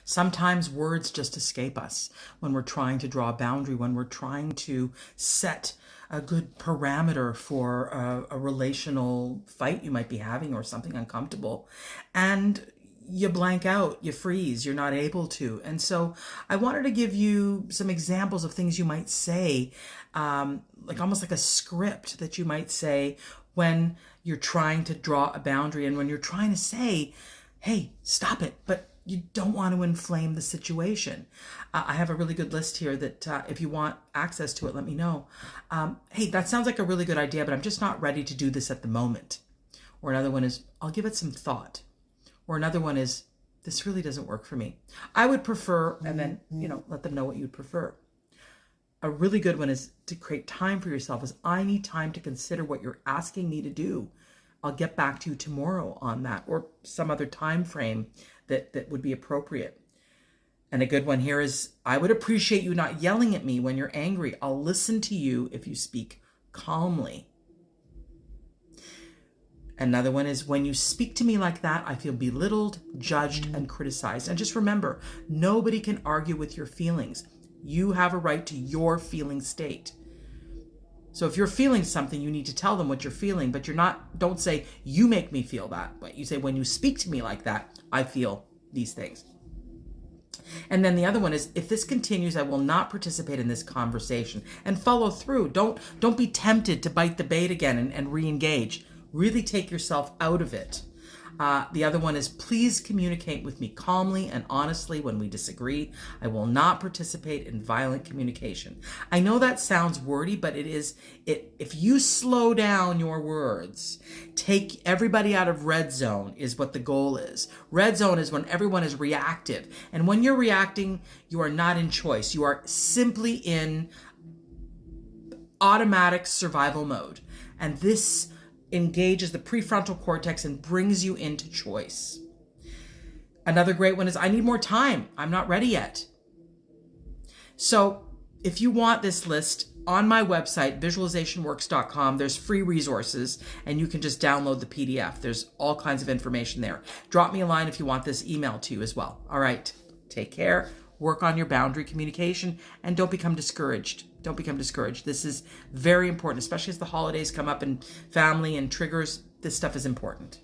Sometimes words just escape us when we're trying to draw a boundary, when we're trying to set a good parameter for a relational fight you might be having or something uncomfortable. And you blank out, you freeze, you're not able to. And so I wanted to give you some examples of things you might say, like almost like a script that you might say when you're trying to draw a boundary and when you're trying to say, hey, stop it, but you don't want to inflame the situation. I have a really good list here that if you want access to it, let me know. Hey, that sounds like a really good idea, but I'm just not ready to do this at the moment. Or another one is, I'll give it some thought. Or another one is, this really doesn't work for me. I would prefer, and then, let them know what you'd prefer. A really good one is to create time for yourself is, I need time to consider what you're asking me to do. I'll get back to you tomorrow on that, or some other time frame that would be appropriate. And a good one here is, I would appreciate you not yelling at me when you're angry. I'll listen to you if you speak calmly. Another one is, when you speak to me like that, I feel belittled, judged, and criticized. And just remember, nobody can argue with your feelings. You have a right to your feeling state. So if you're feeling something, you need to tell them what you're feeling, but don't say, you make me feel that. But you say, when you speak to me like that, I feel these things. And then the other one is, if this continues, I will not participate in this conversation. And follow through. Don't be tempted to bite the bait again and re-engage. Really take yourself out of it. The other one is, please communicate with me calmly and honestly when we disagree. I will not participate in violent communication. I know that sounds wordy, but if you slow down your words, take everybody out of red zone is what the goal is. Red zone is when everyone is reactive. And when you're reacting, you are not in choice. You are simply in automatic survival mode. And this engages the prefrontal cortex and brings you into choice. Another great one is, I need more time. I'm not ready yet. So if you want this list, on my website, visualizationworks.com, there's free resources and you can just download the PDF. There's all kinds of information there. Drop me a line if you want this emailed to you as well. All right, take care. Work on your boundary communication and don't become discouraged. Don't become discouraged. This is very important, especially as the holidays come up and family and triggers. This stuff is important.